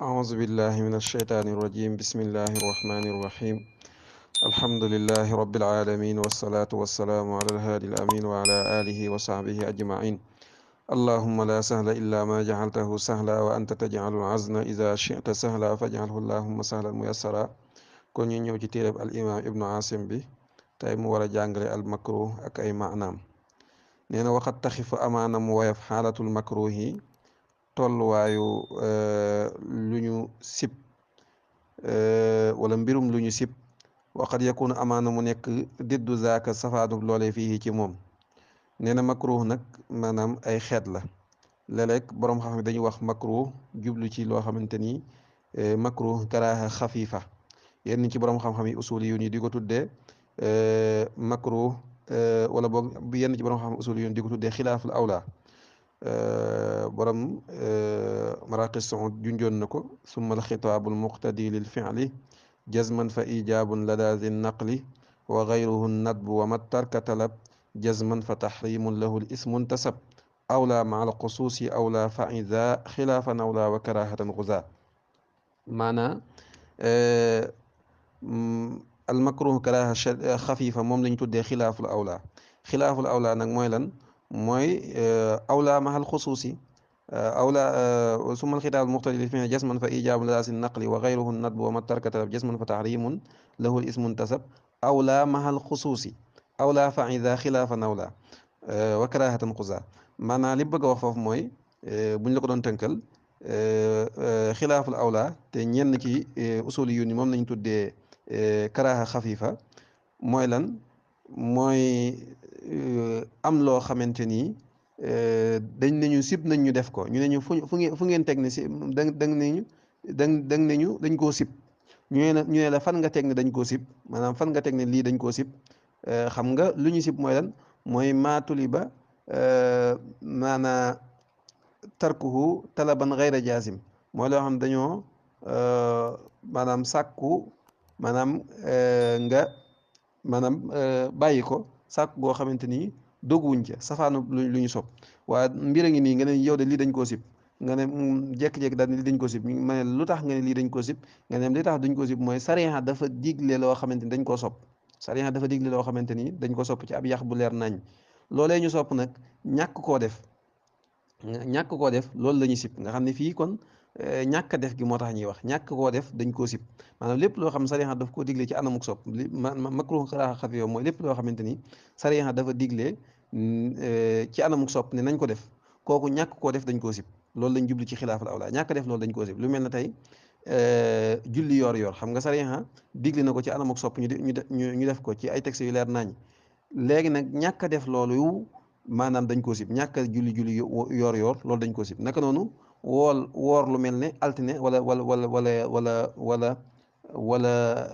أعوذ بالله من الشيطان الرجيم بسم الله الرحمن الرحيم الحمد لله رب العالمين والصلاة والسلام على الهادي الأمين وعلى آله وصحبه أجمعين اللهم لا سهل إلا ما جعلته سهلا وأنت تجعل العزن إذا شئت سهلا فاجعله اللهم سهلا ميسرا kon ñu ñëw ci téereb al imam ibnu asim bi tey mu war a jàngale al makruh ak ay maanaam nee na waxat taxifa amaana mu woyof xaalatul makruh yi tolluwaayu lu ñu sib wala mbirum lu ñu sib waqad yakunu amaana mu nekk diddu zaaka safaanu loole fii ci moom nee na makruh nag maanaam ay xeet la léeg-léeg boroom xam-xam dañuy wax makruh jublu ci loo xamante ni makruh karaaha xafiifa yenn ci borom xam-xam yi usul yu ni di ko tuddee makruh wala boog yenn ci borom xam-xam usul yu ni di ko tuddee xilaaful awla borom maraqi suud junjoon na ko summa alxitaabul muqtadi lil fi'li jazman fa ijaabun lada zi naqli wa gayruhu nadbu wa ma tarka talab jazman fa taxrimun lahu ismun tasab awla ma al xusuusi awla fa ida xilaafan awla wa karahatan xuza maanaa almakruh karaha xafiifa moom lañ tuddee xilaaful awla xilaaful awla nag mooy lan mooy awla mahal xusuusi awla summa alxitaab muxtali li fi jasman fa ijaabu laasi naqli wa gayruhu nadbu wa ma tarka talab jasman fa tahrimun lahu ismun tasab awla mahal xusuusi awla fa ida xilaafan awla wa karahatan xuza maanaam li bëgg a wax foofu mooy buñ la ko doon tënkal xilaaful awla te ñenn ci usuli yu ni moom lañ tuddee karaaha xafiifa mooy lan mooy am loo xamante ni dañ nañu sib nañ ñu def ko ñu ne ñu fu ngeen teg ne si dang nañu dang nañu dañ koo sib ñu ne la fan nga teg ne dañ koo sib maanaam fan nga teg ne lii dañ koo sib xam nga lu ñu sib mooy lan mooy maatuli ba maanaa tarkuhu talaban gayra jaasim mooy loo xam dañoo maanaam sàkku maanaam nga maanaam bàyyi ko sàkku goo xamante ni doguwuñ ca safaanu lu ñu sopp waaye mbir a ngi nii nga ne yow de lii dañ koo sib nga ne jékki-jékki daal ne lii dañ koo sib ma ne lu tax nga ne lii dañ koo sib nga ne li tax duñ koo sib mooy sariya dafa digle loo xamante ni dañ koo sopp sariya dafa digle loo xamante ni dañ ko sopp ci ab yax bu leer nañ loolee ñu sopp nag ñàkk koo def loolu la ñuy sib nga xam ne fii kon ñàkk a def gi moo tax ñuy wax ñàkk koo def dañ koo sib maanaam lépp loo xam sariya daf koo digle ci anamuk sopp makruh karaaha xafiifa mooy lépp loo xamante ni sariya dafa digle ci anamuk sopp ne nañ ko def kooku ñàkk koo def dañ koo sib loolu lañ jublu ci xilaafal awla ñàkk def loolu dañ koo sib lu mel ne tey julli yor xam nga sariya digle na ko ci anamuk sopp ñu def ko ci ay textes yu leer nañ léegi nag ñàkk a def loolu maanaam dañ koo sib ñàkk a julli yor loolu dañ koo sib naka noonu woor lu mel ne altine wala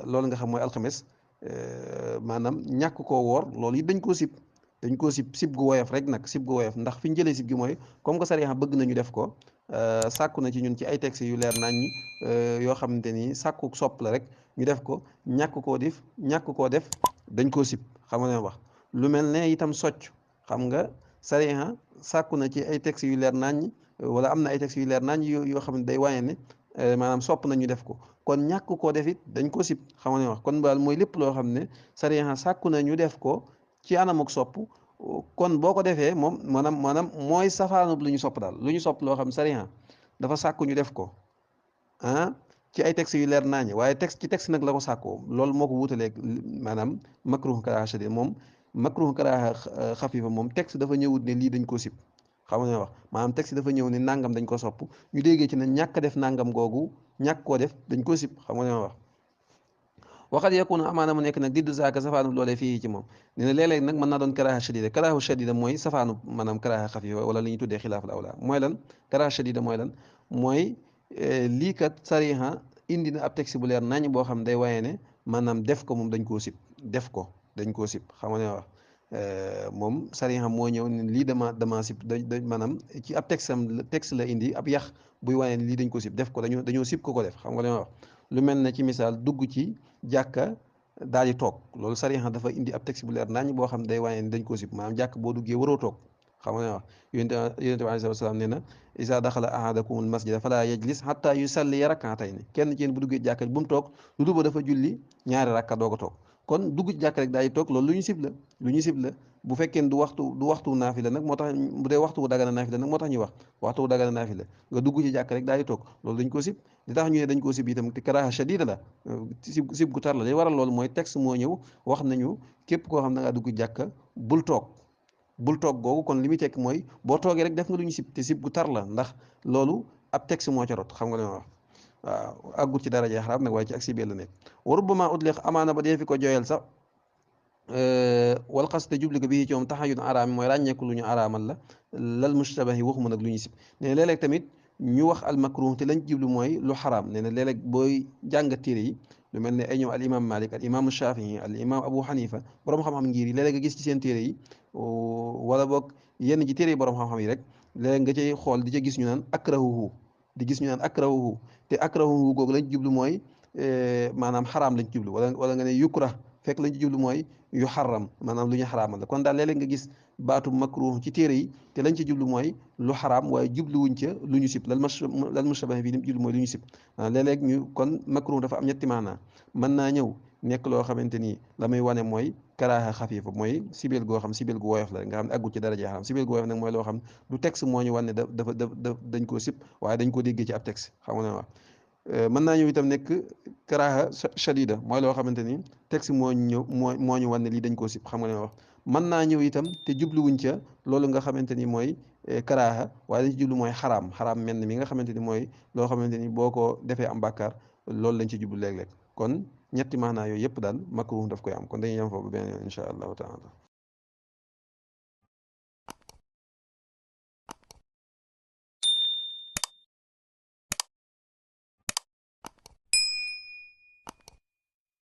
loolu nga xam mooy alxames maanaam ñàkk koo woor loolu it dañ koo sib gu woyof rek nag sib gu woyof ndax fi ñu jëlee sib gi mooy comme que sariya bëgg nañu def ko sàkku na ci ñun ci ay textes yu leer nañ yoo xamante ni sàkku sopp la rek ñu def ko ñàkk koo def dañ koo sib xam nga wax lu mel ne itam socc xam nga sariya sàkku na ci ay textes yu leer nañ wala am na ay textes yu leer nañ yoo xam ne day waaye ne maanaam sopp nañu def ko kon ñàkk koo def it dañ ko sib xam nga wax kon daal mooy lépp loo xam ne sariya sàkku na ñu def ko ci anamuk sopp kon boo ko defee moom maanaam mooy safaanub lu ñu sopp daal lu ñu sopp loo xam sariya dafa sàkku ñu def ko ci ay textes yu leer nañ waaye ci texte nag la ko sàkkoo loolu moo ko wutaleeg maanaam makruh karaaha shadiid moom makruh karaaha xafiifa moom texte dafa ñëwut ne lii dañ koo sib xam nga wax maanaam texte dafa ñëw ne nangam dañ ko sopp ñu déggee ci ne ñàkk def nangam googu ñàkk koo def dañ ko sib xam nga wax waxat yakunu amaana mu nekk nag diddu zaaka safaanu loolee fii ci moom nee na léeg-léeg nag mën naa doon karaaha shadida karaaha shadida mooy safaanu maanaam karaaha xafiifa wala li ñuy tuddee xilaaful awla mooy lan karaaha shadida mooy lan mooy lii kat sariha indi na ab texte bu leer nañ boo xam day waaye ne maanaam def ko moom dañ koo sib def ko dañ koo sib xam nga wax moom sariya moo ñëw ne lii dama sib da maanaam ci ab texte la indi ab yax buy wane ne lii dañ ko sib def ko dañoo sib ko def xam nga li ma wax lu mel ne ci misaal dugg ci jàkka daal di toog loolu sariya dafa indi ab texte bu leer nañ boo xam ne day wane ne dañ ko sib maanaam jàkk boo duggee waroo toog xam nga ne wax yonent bi alayhi salaam nee na isa daxala ahadakumul masjida fala yajlis hatta yusalli rak'atayn kenn ci yéen bu duggee jàkka bu mu toog lu dul ba dafa julli ñaari rakka doog a toog kon dugg ci jàkka rek daay toog loolu lu ñu sib la lu ñu sib la bu fekkee du waxtu naafila nag moo tax bu dee waxtu bu dagana naafila nag moo tax ñuy wax waxtu bu dagana naafila nga dugg ci jàkka rek daay toog loolu dañ ko sib li tax ñu ne dañ koo sib itam te karaha shadida la sib gu tar la li waral loolu mooy texte moo ñëw wax nañu képp koo xam ne da ngaa dugg jàkka bul toog bul toog googu kon li muy tekk mooy boo toogee rek def nga lu ñu sib te sib gu tar la ndax loolu ab texte moo ca rot xam nga li ma wax waaw àggut ci daraja xaraam nag waaye ci ak sibeel la nekk wa rubbama utliq amaana ba dee fi ko jooyal sax wal xas te jubli ko bii ci moom taxayun araam mooy ràññeeku lu ñu araamal la lal mushtabahi waxuma nag lu ñu sib nee na léeg-léeg tamit ñu wax al makruh te lañ jublu mooy lu xaraam nee na léeg-léeg booy jàngat téere yi lu mel ne ay ñoom al imam malik al imam shafii al imam abu xanifa borom xam-xam ngir yi léeg-léeg nga gis ci seen téere yi wala boog yenn ci téere yi borom xam-xam yi rek léeg nga cay xool di ca gis ñu naan akrahuhu di gis ñu naan akrahuhu te akrahuhu googu lañ jublu mooy maanaam xaraam lañ jublu wala nga ne yukrah fekk lañ ci jublu mooy yu xaram maanaam lu ñu xaraamal la kon daal léeg-léeg nga gis baatu makruh ci téere yi te lañ ci jublu mooy lu xaraam waaye jubluwuñ ca lu ñu sib lal mushabah bi lim jublu mooy lu ñu sib léeg-léeg ñu kon makruh dafa am ñetti maanaa mën naa ñëw nekk loo xamante ni la muy wane mooy karaaha xafiifa mooy sibeel goo xam sibeel gu woyof la nga xam ne aggu ci daraja xaram sibeel gu woyof nag mooy loo xam du texte moo ñu wane dafa dañ koo sib waaye dañ koo déggee ci ab texte xam nga ne wax mën naa ñëw itam nekk karaaha shadida mooy loo xamante ni texte moo ñu ñëw moo ñu wan ne lii dañ koo sib xam nga li ma wax mën naa ñëw itam te jubluwuñ ca loolu nga xamante ni mooy karaaha waaye dañ ci jublu mooy xaraam mel ni mi nga xamante ni mooy loo xamante ni boo ko defee am bàkkaar loolu lañ ci jublu léeg-léeg kon ñetti maanaa yooyu yëpp daal makruh daf koy am kon dañuy yem foofu beneen yoon incha allahu taala